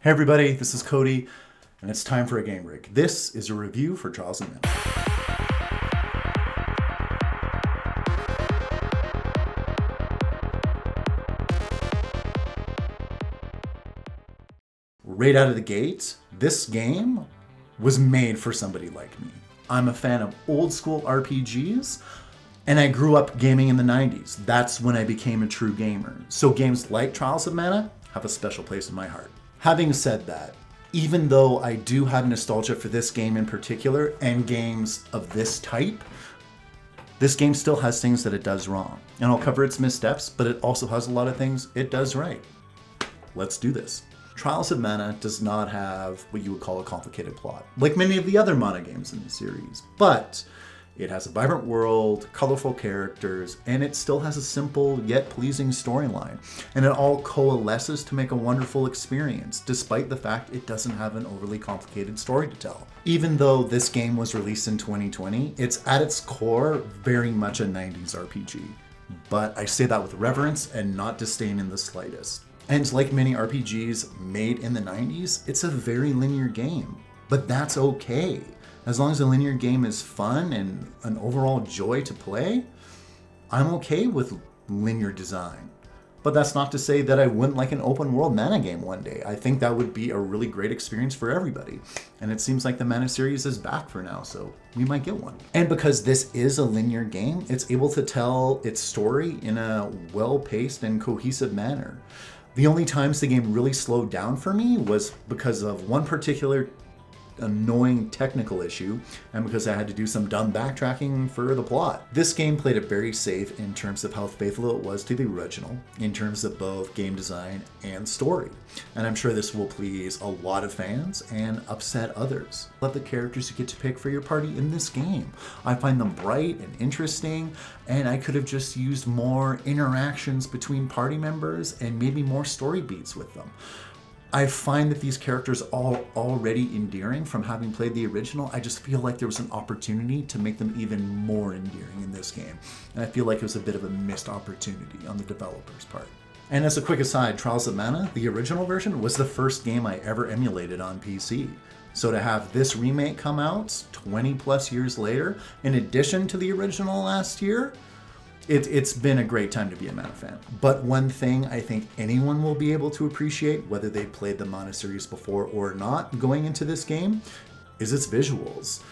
Hey everybody, this is Cody, and it's time for a game rig. This is a review for Trials of Mana. Right out of the gate, this game was made for somebody like me. I'm a fan of old school RPGs, and I grew up gaming in the 90s. That's when I became a true gamer. So games like Trials of Mana have a special place in my heart. Having said that, even though I do have nostalgia for this game in particular and games of this type, this game still has things that it does wrong. And I'll cover its missteps, but it also has a lot of things it does right. Let's do this. Trials of Mana does not have what you would call a complicated plot, like many of the other Mana games in the series, but it has a vibrant world, colorful characters, and it still has a simple yet pleasing storyline. And it all coalesces to make a wonderful experience, despite the fact it doesn't have an overly complicated story to tell. Even though this game was released in 2020, it's at its core very much a 90s RPG. But I say that with reverence and not disdain in the slightest. And like many RPGs made in the 90s, it's a very linear game. But that's okay. As long as the linear game is fun and an overall joy to play, I'm okay with linear design. But that's not to say that I wouldn't like an open world Mana game one day. I think that would be a really great experience for everybody. And it seems like the Mana series is back for now, so we might get one. And because this is a linear game, it's able to tell its story in a well-paced and cohesive manner. The only times the game really slowed down for me was because of one particular annoying technical issue and because I had to do some dumb backtracking for the plot. This game played it very safe in terms of how faithful it was to the original, in terms of both game design and story. And I'm sure this will please a lot of fans and upset others. Love the characters you get to pick for your party in this game. I find them bright and interesting, and I could have just used more interactions between party members and maybe more story beats with them. I find that these characters are already endearing from having played the original. I just feel like there was an opportunity to make them even more endearing in this game. And I feel like it was a bit of a missed opportunity on the developer's part. And as a quick aside, Trials of Mana, the original version, was the first game I ever emulated on PC. So to have this remake come out 20 plus years later, in addition to the original last year, it's been a great time to be a Mana fan. But one thing I think anyone will be able to appreciate, whether they played the Mana series before or not going into this game, is its visuals.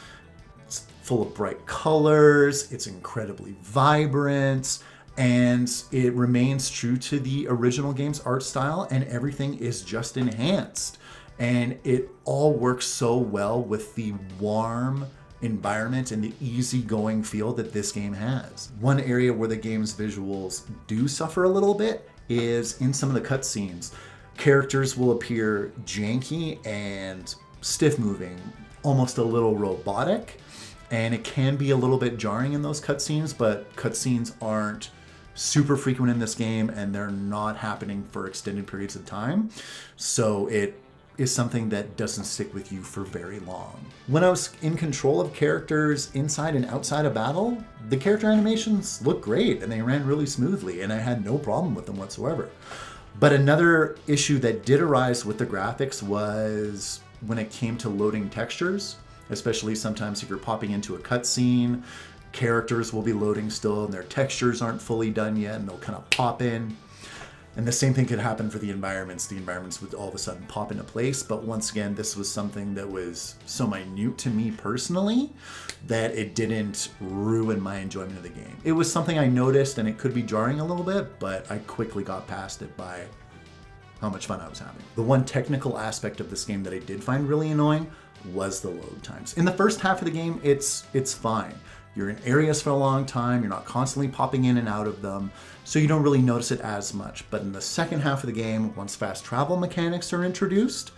It's full of bright colors, it's incredibly vibrant, and it remains true to the original game's art style, and everything is just enhanced. And it all works so well with the warm environment and the easygoing feel that this game has. One area where the game's visuals do suffer a little bit is in some of the cutscenes. Characters will appear janky and stiff moving, almost a little robotic, and it can be a little bit jarring in those cutscenes, but cutscenes aren't super frequent in this game and they're not happening for extended periods of time. So it is something that doesn't stick with you for very long. When I was in control of characters inside and outside of battle, the character animations looked great and they ran really smoothly and I had no problem with them whatsoever. But another issue that did arise with the graphics was when it came to loading textures, especially sometimes if you're popping into a cutscene, characters will be loading still and their textures aren't fully done yet and they'll kind of pop in. And the same thing could happen for the environments. The environments would all of a sudden pop into place. But once again, this was something that was so minute to me personally that it didn't ruin my enjoyment of the game. It was something I noticed and it could be jarring a little bit, but I quickly got past it by how much fun I was having. The one technical aspect of this game that I did find really annoying was the load times. In the first half of the game, it's fine. You're in areas for a long time, you're not constantly popping in and out of them, so you don't really notice it as much. But in the second half of the game, once fast travel mechanics are introduced,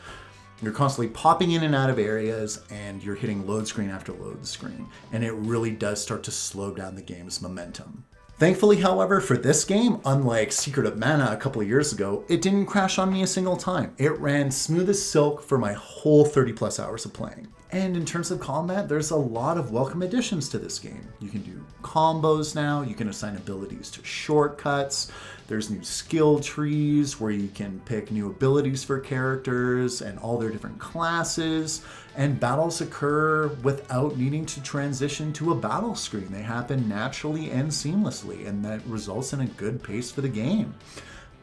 you're constantly popping in and out of areas and you're hitting load screen after load screen. And it really does start to slow down the game's momentum. Thankfully, however, for this game, unlike Secret of Mana a couple of years ago, it didn't crash on me a single time. It ran smooth as silk for my whole 30 plus hours of playing. And in terms of combat, there's a lot of welcome additions to this game. You can do combos now, you can assign abilities to shortcuts, there's new skill trees where you can pick new abilities for characters and all their different classes, and battles occur without needing to transition to a battle screen. They happen naturally and seamlessly, and that results in a good pace for the game.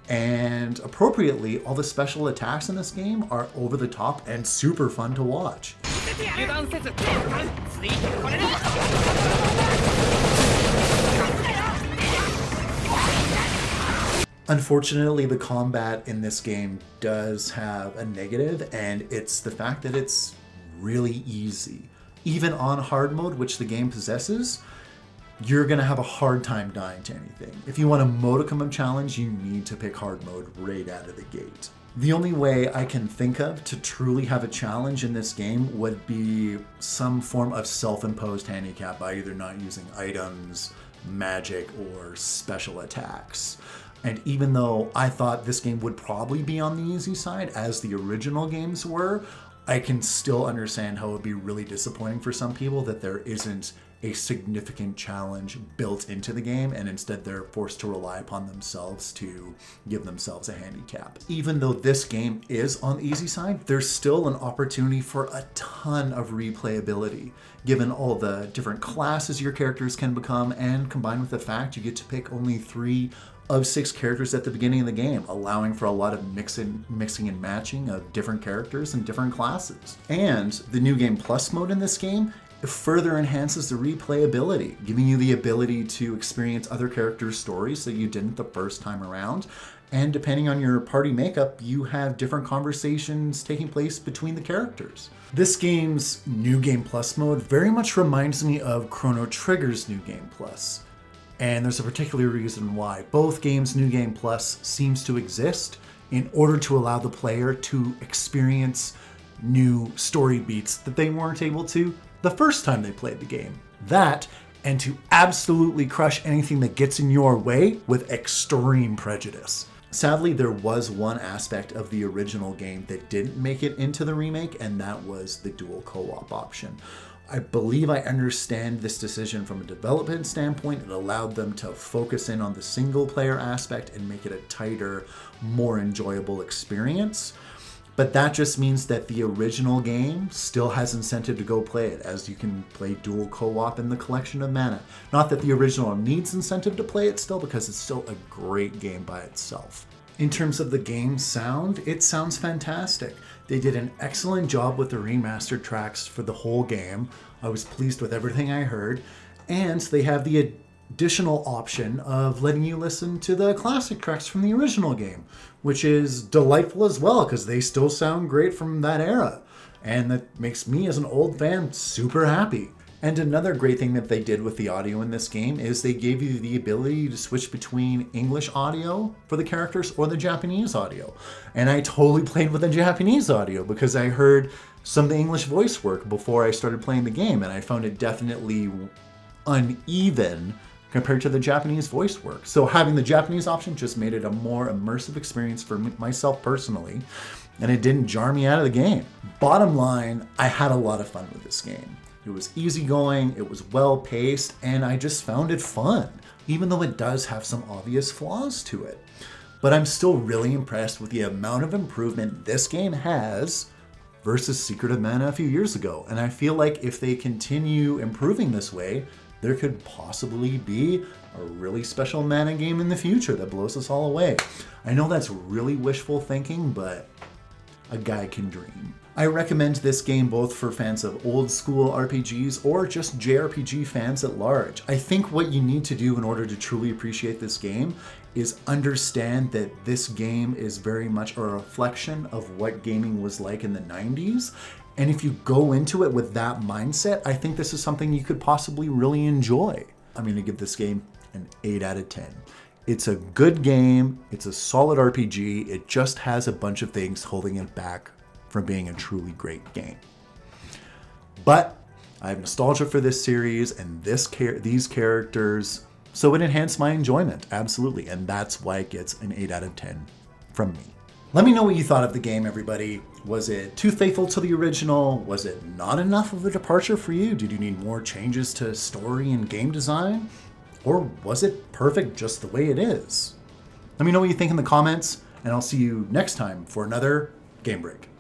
And appropriately, all the special attacks in this game are over the top and super fun to watch. Unfortunately, the combat in this game does have a negative, and it's the fact that it's really easy. Even on hard mode, which the game possesses, you're going to have a hard time dying to anything. If you want a modicum of challenge, you need to pick hard mode right out of the gate. The only way I can think of to truly have a challenge in this game would be some form of self-imposed handicap by either not using items, magic, or special attacks. And even though I thought this game would probably be on the easy side, as the original games were, I can still understand how it would be really disappointing for some people that there isn't a significant challenge built into the game, and instead they're forced to rely upon themselves to give themselves a handicap. Even though this game is on the easy side, there's still an opportunity for a ton of replayability, given all the different classes your characters can become, and combined with the fact you get to pick only 3 of 6 characters at the beginning of the game, allowing for a lot of mixing and matching of different characters and different classes. And the New Game Plus mode in this game, it further enhances the replayability, giving you the ability to experience other characters' stories that you didn't the first time around. And depending on your party makeup, you have different conversations taking place between the characters. This game's New Game Plus mode very much reminds me of Chrono Trigger's New Game Plus. And there's a particular reason why. Both games' New Game Plus seems to exist in order to allow the player to experience new story beats that they weren't able to the first time they played the game. That, and to absolutely crush anything that gets in your way with extreme prejudice. Sadly, there was one aspect of the original game that didn't make it into the remake, and that was the dual co-op option. I believe I understand this decision from a development standpoint. It allowed them to focus in on the single player aspect and make it a tighter, more enjoyable experience. But that just means that the original game still has incentive to go play it, as you can play dual co-op in the Collection of Mana. Not that the original needs incentive to play it still, because it's still a great game by itself. In terms of the game's sound, it sounds fantastic. They did an excellent job with the remastered tracks for the whole game. I was pleased with everything I heard. And they have the additional option of letting you listen to the classic tracks from the original game, which is delightful as well, because they still sound great from that era. And that makes me, as an old fan, super happy. And another great thing that they did with the audio in this game is they gave you the ability to switch between English audio for the characters or the Japanese audio. And I totally played with the Japanese audio because I heard some of the English voice work before I started playing the game, and I found it definitely uneven compared to the Japanese voice work. So having the Japanese option just made it a more immersive experience for myself personally, and it didn't jar me out of the game. Bottom line, I had a lot of fun with this game. It was easygoing, it was well-paced, and I just found it fun, even though it does have some obvious flaws to it. But I'm still really impressed with the amount of improvement this game has versus Secret of Mana a few years ago. And I feel like if they continue improving this way, there could possibly be a really special Mana game in the future that blows us all away. I know that's really wishful thinking, but a guy can dream. I recommend this game both for fans of old school RPGs or just JRPG fans at large. I think what you need to do in order to truly appreciate this game is understand that this game is very much a reflection of what gaming was like in the 90s. And if you go into it with that mindset, I think this is something you could possibly really enjoy. I'm going to give this game an 8 out of 10. It's a good game. It's a solid RPG. It just has a bunch of things holding it back from being a truly great game. But I have nostalgia for this series and these characters, so it enhanced my enjoyment, absolutely. And that's why it gets an 8 out of 10 from me. Let me know what you thought of the game, everybody. Was it too faithful to the original? Was it not enough of a departure for you? Did you need more changes to story and game design? Or was it perfect just the way it is? Let me know what you think in the comments, and I'll see you next time for another Game Break.